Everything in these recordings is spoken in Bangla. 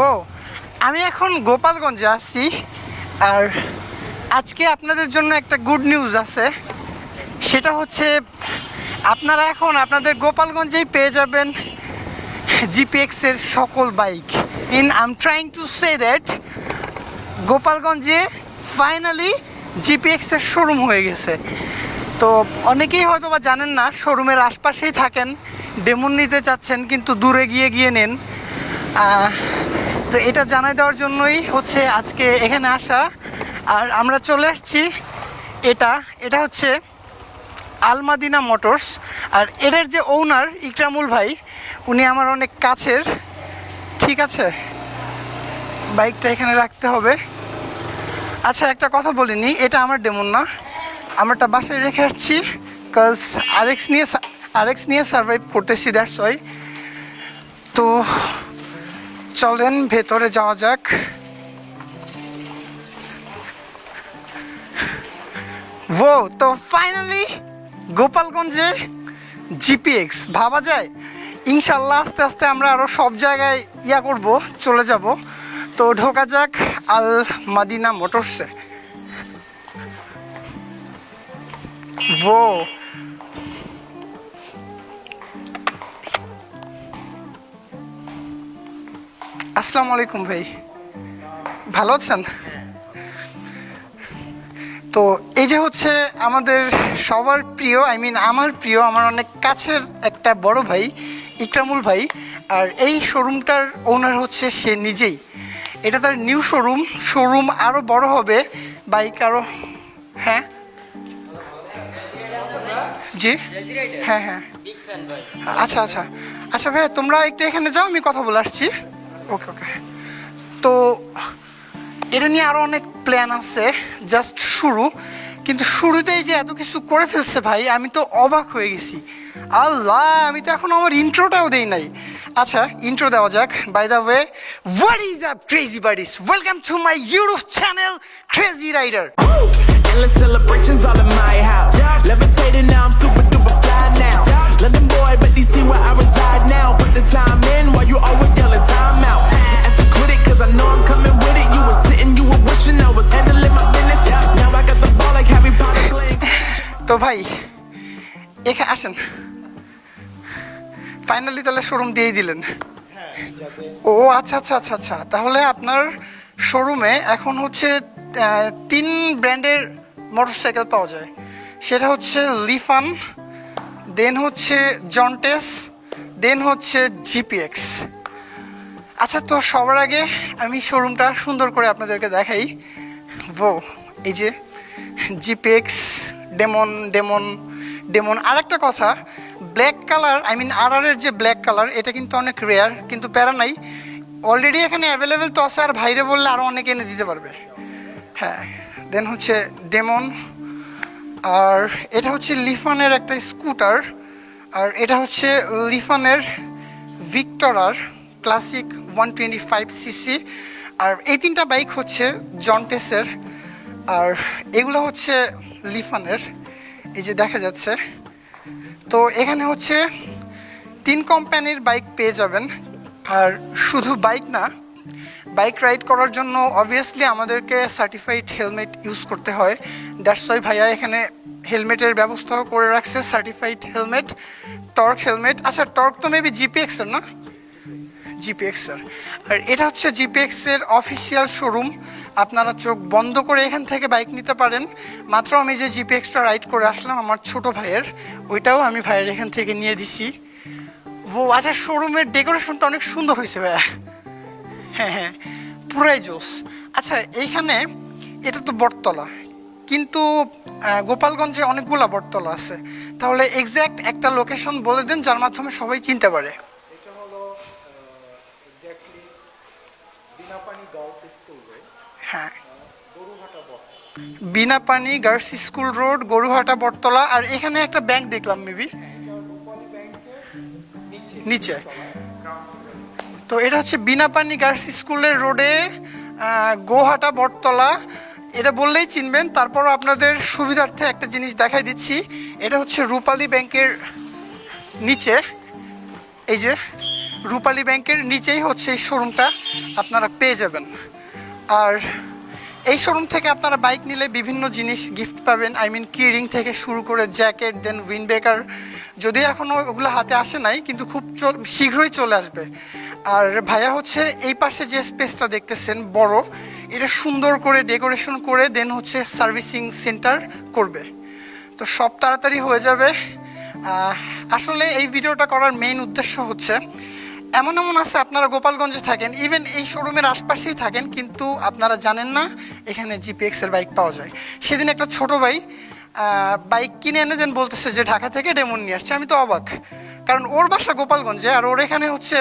ও আমি এখন গোপালগঞ্জে আছি। আর আজকে আপনাদের জন্য একটা গুড নিউজ আছে। সেটা হচ্ছে আপনারা এখন আপনাদের গোপালগঞ্জেই পেয়ে যাবেন জিপিএক্সের সকল bike. I am trying to say that গোপালগঞ্জে ফাইনালি জিপিএক্সের শোরুম হয়ে গেছে। তো অনেকেই হয়তো বা জানেন না, শোরুমের আশপাশেই থাকেন, ডেমন নিতে চাচ্ছেন কিন্তু দূরে গিয়ে গিয়ে নেন। তো এটা জানাই দেওয়ার জন্যই হচ্ছে আজকে এখানে আসা। আর আমরা চলে আসছি, এটা হচ্ছে আল মাদিনা মোটরস। আর এটার যে ওনার ইকরামুল ভাই, উনি আমার অনেক কাছের। ঠিক আছে, বাইকটা এখানে রাখতে হবে। আচ্ছা, একটা কথা বলিনি, এটা আমার ডেমন না, আমারটা বাসায় রেখে আসছি, কাজ আরএক্স নিয়ে সার্ভাইভ করতেছি, দ্যাটস ওয়াই। তো চলেন ভেতরে যাওয়া যাক। তো ফাইনালি গোপালগঞ্জে জিপিএক্স, ভাবা যায় ইনশাল্লাহ আস্তে আস্তে আমরা আরও সব জায়গায় চলে যাব। তো ঢোকা যাক আল মাদিনা মোটরসে। আসসালামু আলাইকুম ভাই, ভালো আছেন? তো এই যে হচ্ছে আমাদের সবার প্রিয়, আমার প্রিয়, আমার অনেক কাছের একটা বড় ভাই ইকরামুল ভাই। আর এই শোরুমটার ওনার হচ্ছে সে নিজেই। এটা তার নিউ শোরুম আরও বড় হবে, বাইক আরও। হ্যাঁ জি, হ্যাঁ হ্যাঁ, আচ্ছা আচ্ছা আচ্ছা ভাইয়া, তোমরা একটু এখানে যাও, আমি কথা বলে আসছি। ওকে ওকে। তো এটা নিয়ে আরও অনেক প্ল্যান আছে, জাস্ট শুরু। কিন্তু শুরুতেই যে এত কিছু করে ফেলছে ভাই, আমি তো অবাক হয়ে গেছি। আল্লাহ, আমি তো এখন আমার ইন্ট্রোটাও দেই নাই। আচ্ছা, ইন্ট্রো দেওয়া যাক। By the way, what is up crazy buddies, welcome to my YouTube channel crazy rider. Endless celebrations all in my house. Levitating now, I'm super duper fly now. London boy, but DC where I reside now. Put the time in while you always yelling time out. And for quit it, cause I know I'm coming with it. You were sitting, you were wishing I was handling my business. Now I got the ball like Harry Potter playing. তো ভাই এখানে আসেন, ফাইনালি তাহলে শোরুম দিয়েই দিলেন। ও আচ্ছা আচ্ছা আচ্ছা আচ্ছা, তাহলে আপনার শোরুমে এখন হচ্ছে 3 ব্র্যান্ডের মোটরসাইকেল পাওয়া যায়। সেটা হচ্ছে লিফান, দেন হচ্ছে জন্টেস, দেন হচ্ছে জিপিএক্স। আচ্ছা, তো সবার আগে আমি শোরুমটা সুন্দর করে আপনাদেরকে দেখাই। এই যে জিপিএক্স, ডেমন। আর একটা কথা, ব্ল্যাক কালার, আরআরের যে ব্ল্যাক কালার, এটা কিন্তু অনেক রেয়ার, কিন্তু প্যারা নাই, অলরেডি এখানে অ্যাভেলেবেল তো আছে। আর ভাইরে বললে আরও অনেকে এনে দিতে পারবে। হ্যাঁ, দেন হচ্ছে ডেমন। আর এটা হচ্ছে লিফানের একটা স্কুটার। আর এটা হচ্ছে লিফানের ভিক্টরার ক্লাসিক 125cc। আর এই 3টা বাইক হচ্ছে জন্টেসের। আর এগুলো হচ্ছে লিফানের, এই যে দেখা যাচ্ছে। তো এখানে হচ্ছে 3 কোম্পানির বাইক পেয়ে যাবেন। আর শুধু বাইক না, বাইক রাইড করার জন্য অবভিয়াসলি আমাদেরকে সার্টিফাইড হেলমেট ইউজ করতে হয়। দ্যাটস ওয়াই ভাইয়া এখানে হেলমেটের ব্যবস্থাও করে রাখছে, সার্টিফাইড হেলমেট, টর্ক হেলমেট। আচ্ছা, টর্ক তো মেবি জিপিএক্সের না? জিপিএক্সের। আর এটা হচ্ছে জিপিএক্সের অফিসিয়াল শোরুম। আপনারা চোখ বন্ধ করে এখান থেকে বাইক নিতে পারেন। মাত্র আমি যে জিপিএক্সটা রাইড করে আসলাম আমার ছোট ভাইয়ের, ওইটাও আমি ভাইয়ের এখান থেকে নিয়ে দিছি। আচ্ছা, শোরুমের ডেকোরেশনটা অনেক সুন্দর হয়েছে ভাইয়া। হ্যাঁ হ্যাঁ, পুরাই জোস। আচ্ছা, এইখানে এটা তো বটতলা, কিন্তু গোপালগঞ্জে অনেকগুলো বটতলা আছে। তাহলে এক্স্যাক্ট একটা লোকেশন বলে দেন যার মাধ্যমে সবাই চিনতে পারে। এটা হলো exactly Binapani girls school road, হ্যাঁ, Goruhata Bottola. Binapani girls school road, Goruhata Bottola. আর এখানে একটা ব্যাংক দেখলাম মেবি রূপালী ব্যাংকের নিচে। তো এটা হচ্ছে বিনাপানি গার্লস স্কুলের রোডে, গোহাটা বটতলা। এটা বললেই চিনবেন। তারপরও আপনাদের সুবিধার্থে একটা জিনিস দেখাই দিচ্ছি। এটা হচ্ছে রূপালী ব্যাংকের নিচে, এই যে রূপালী ব্যাংকের নিচেই হচ্ছে এই শোরুমটা আপনারা পেয়ে যাবেন। আর এই শোরুম থেকে আপনারা বাইক নিলে বিভিন্ন জিনিস গিফট পাবেন, আই মিন কি রিং থেকে শুরু করে জ্যাকেট, দেন উইন্ডব্রেকার, যদিও এখনও ওগুলো হাতে আসে নাই কিন্তু খুব শীঘ্রই চলে আসবে। আর ভাইয়া হচ্ছে এই পাশে যে স্পেসটা দেখতেছেন বড়, এটা সুন্দর করে ডেকোরেশন করে দেন হচ্ছে সার্ভিসিং সেন্টার করবে, তো সব তাড়াতাড়ি হয়ে যাবে। আসলে এই ভিডিওটা করার মেইন উদ্দেশ্য হচ্ছে এমন আছে আপনারা গোপালগঞ্জে থাকেন, ইভেন এই শোরুমের আশপাশেই থাকেন, কিন্তু আপনারা জানেন না এখানে জিপিএক্সের বাইক পাওয়া যায়। সেদিন একটা ছোট ভাই বাইক কিনে এনে দেন বলতেছে যে ঢাকা থেকে ডেমন নিয়ে আসছে। আমি তো অবাক, কারণ ওর বাসা গোপালগঞ্জে আর ওর এখানে হচ্ছে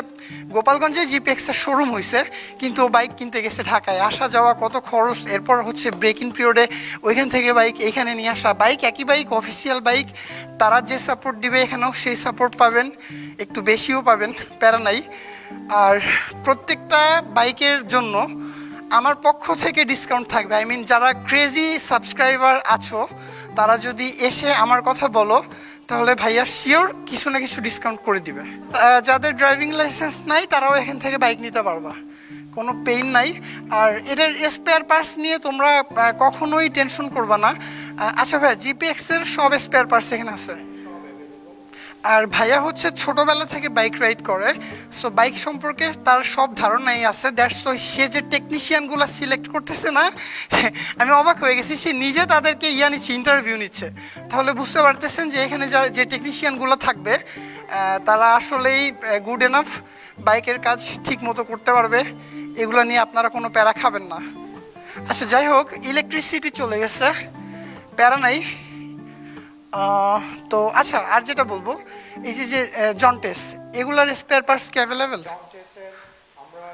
গোপালগঞ্জে জিপিএক্সের শোরুম হয়েছে, কিন্তু ও বাইক কিনতে গেছে ঢাকায়, আসা যাওয়া কত খরচ, এরপর হচ্ছে ব্রেকিং পিরিয়ডে ওইখান থেকে বাইক এইখানে নিয়ে আসা। বাইক একই বাইক, অফিসিয়াল বাইক, তারা যে সাপোর্ট দিবে এখানেও সেই সাপোর্ট পাবেন, একটু বেশিও পাবেন, প্যারা নাই। আর প্রত্যেকটা বাইকের জন্য আমার পক্ষ থেকে ডিসকাউন্ট থাকবে, আই মিন যারা ক্রেজি সাবস্ক্রাইবার আছো তারা যদি এসে আমার কথা বলো তাহলে ভাইয়া শিওর কিছু না কিছু ডিসকাউন্ট করে দিবে। যাদের ড্রাইভিং লাইসেন্স নাই তারাও এখান থেকে বাইক নিতে পারবা, কোনো পেইন নাই। আর এটার স্পেয়ার পার্টস নিয়ে তোমরা কখনোই টেনশন করবা না। আচ্ছা ভাইয়া, জিপিএক্সের সব স্পেয়ার পার্টস এখানে আছে? আর ভাইয়া হচ্ছে ছোটোবেলা থেকে বাইক রাইড করে, সো বাইক সম্পর্কে তার সব ধারণাই আছে। দ্যাটস ওই সে যে টেকনিশিয়ানগুলো সিলেক্ট করতেছে না, আমি অবাক হয়ে গেছি, সে নিজে তাদেরকে নিচ্ছে, ইন্টারভিউ নিচ্ছে। তাহলে বুঝতে পারতেছেন যে এখানে যে টেকনিশিয়ানগুলো থাকবে তারা আসলেই গুড এনাফ, বাইকের কাজ ঠিক মতো করতে পারবে, এগুলো নিয়ে আপনারা কোনো প্যারা খাবেন না। আচ্ছা যাই হোক, ইলেকট্রিসিটি চলে গেছে, প্যারা নাই। তো আচ্ছা, আর যেটা বলবো, এই যে জন্টেস, এগুলার স্পেয়ার পার্টস কি অ্যাভেলেবেল? জন্টেসের আমরা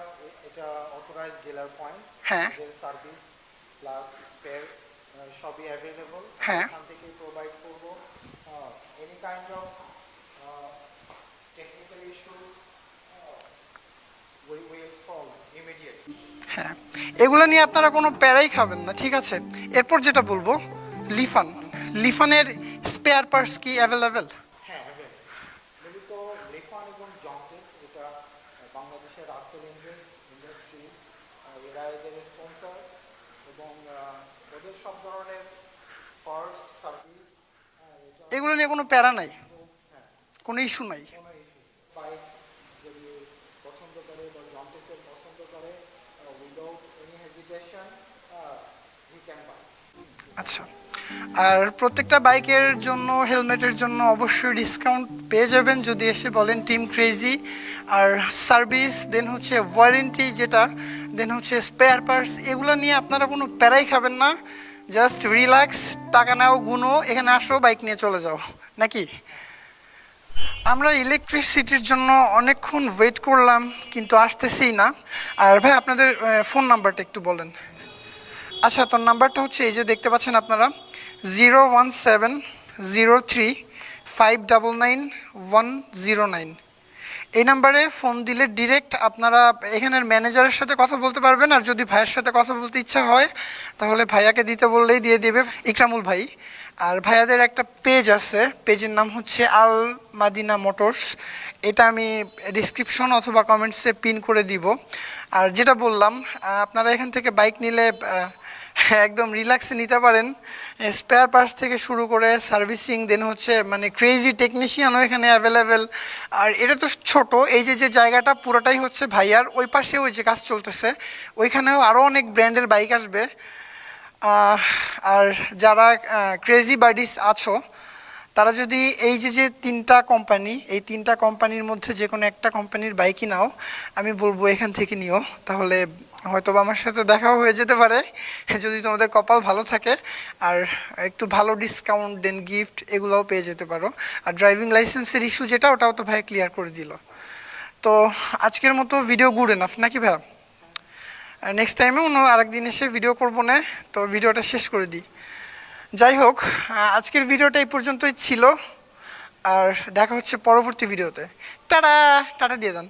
এটা অথরাইজড ডিলার পয়েন্ট, হ্যাঁ, সার্ভিস প্লাস স্পেয়ার সবই অ্যাভেলেবল, হ্যাঁ, এখান থেকে প্রোভাইড করব। Any kind of technical issues we will solve immediately. হ্যাঁ, এগুলো নিয়ে আপনারা কোনো প্যারাই খাবেন না, ঠিক আছে? এরপর যেটা বলবো, লিফানের স্পেয়ার পার্টস কি অ্যাভেলেবেল? হ্যাঁ, অ্যাভেলেবল। মূলত লিফান এবং জন্টেস এটা বাংলাদেশের রাসেল ইন্ডাস্ট্রিজ, এরা এদের স্পন্সর, এবং ওদের সব ধরনের পার্টস সার্ভিস, এগুলো নিয়ে কোনো প্যারা নাই, কোনো ইস্যু নাই। কোনো ইস্যু। বাইক যদি পছন্দ করে বা জন্টেসের পছন্দ করে, without any hesitation he can buy. আচ্ছা, আর প্রত্যেকটা বাইকের জন্য, হেলমেটের জন্য অবশ্যই ডিসকাউন্ট পেয়ে যাবেন যদি এসে বলেন টিম ক্রেজি। আর সার্ভিস, দেন হচ্ছে ওয়ারেন্টি যেটা, দেন হচ্ছে স্পেয়ার পার্টস, এগুলো নিয়ে আপনারা কোনো প্যারাই খাবেন না। জাস্ট রিল্যাক্স, টাকা নাও, গুনো, এখানে আসো, বাইক নিয়ে চলে যাও, নাকি? আমরা ইলেকট্রিসিটির জন্য অনেকক্ষণ ওয়েট করলাম কিন্তু আসতেছেই না। আর ভাই আপনাদের ফোন নাম্বারটা একটু বলেন। আচ্ছা, তোর নাম্বারটা হচ্ছে এই যে দেখতে পাচ্ছেন আপনারা, 01703599109। এই নাম্বারে ফোন দিলে ডিরেক্ট আপনারা এখানের ম্যানেজারের সাথে কথা বলতে পারবেন। আর যদি ভাইয়ের সাথে কথা বলতে ইচ্ছা হয় তাহলে ভাইয়াকে দিতে বললেই দিয়ে দেবে, ইকরামুল ভাই। আর ভাইয়াদের একটা পেজ আছে, পেজের নাম হচ্ছে আল মাদিনা মোটরস, এটা আমি ডিসক্রিপশন অথবা কমেন্টসে পিন করে দিব। আর যেটা বললাম, আপনারা এখান থেকে বাইক নিলে একদম রিল্যাক্সে নিতে পারেন, স্পেয়ার পার্টস থেকে শুরু করে সার্ভিসিং, দেন হচ্ছে মানে ক্রেজি টেকনিশিয়ানও এখানে অ্যাভেলেবেল। আর এটা তো ছোট, এই যে জায়গাটা পুরোটাই হচ্ছে ভাইয়ার, ওই পাশে ওই যে কাজ চলতেছে, ওইখানেও আরও অনেক ব্র্যান্ডের বাইক আসবে। আর যারা ক্রেজি বাডিস আছো তারা যদি এই যে তিনটা কোম্পানি, এই তিনটা কোম্পানির মধ্যে যে কোনো একটা কোম্পানির বাইকই নাও, আমি বলবো এখান থেকে নিও, তাহলে হয়তো আমার সাথে দেখাও হয়ে যেতে পারে যদি তোমাদের কপাল ভালো থাকে। আর একটু ভালো ডিসকাউন্ট, দেন গিফট, এগুলোও পেয়ে যেতে পারো। আর ড্রাইভিং লাইসেন্সের ইস্যু যেটা, ওটাও তো ভাই ক্লিয়ার করে দিল। তো আজকের মতো ভিডিও গুড এনাফ, নাকি ভাই? নেক্সট টাইমে অন্য আরেকদিন এসে ভিডিও করবো না, তো ভিডিওটা শেষ করে দিই। যাই হোক, আজকের ভিডিওটা এই পর্যন্তই ছিল, আর দেখা হচ্ছে পরবর্তী ভিডিওতে। টাটা টাটা দিয়ে দেন।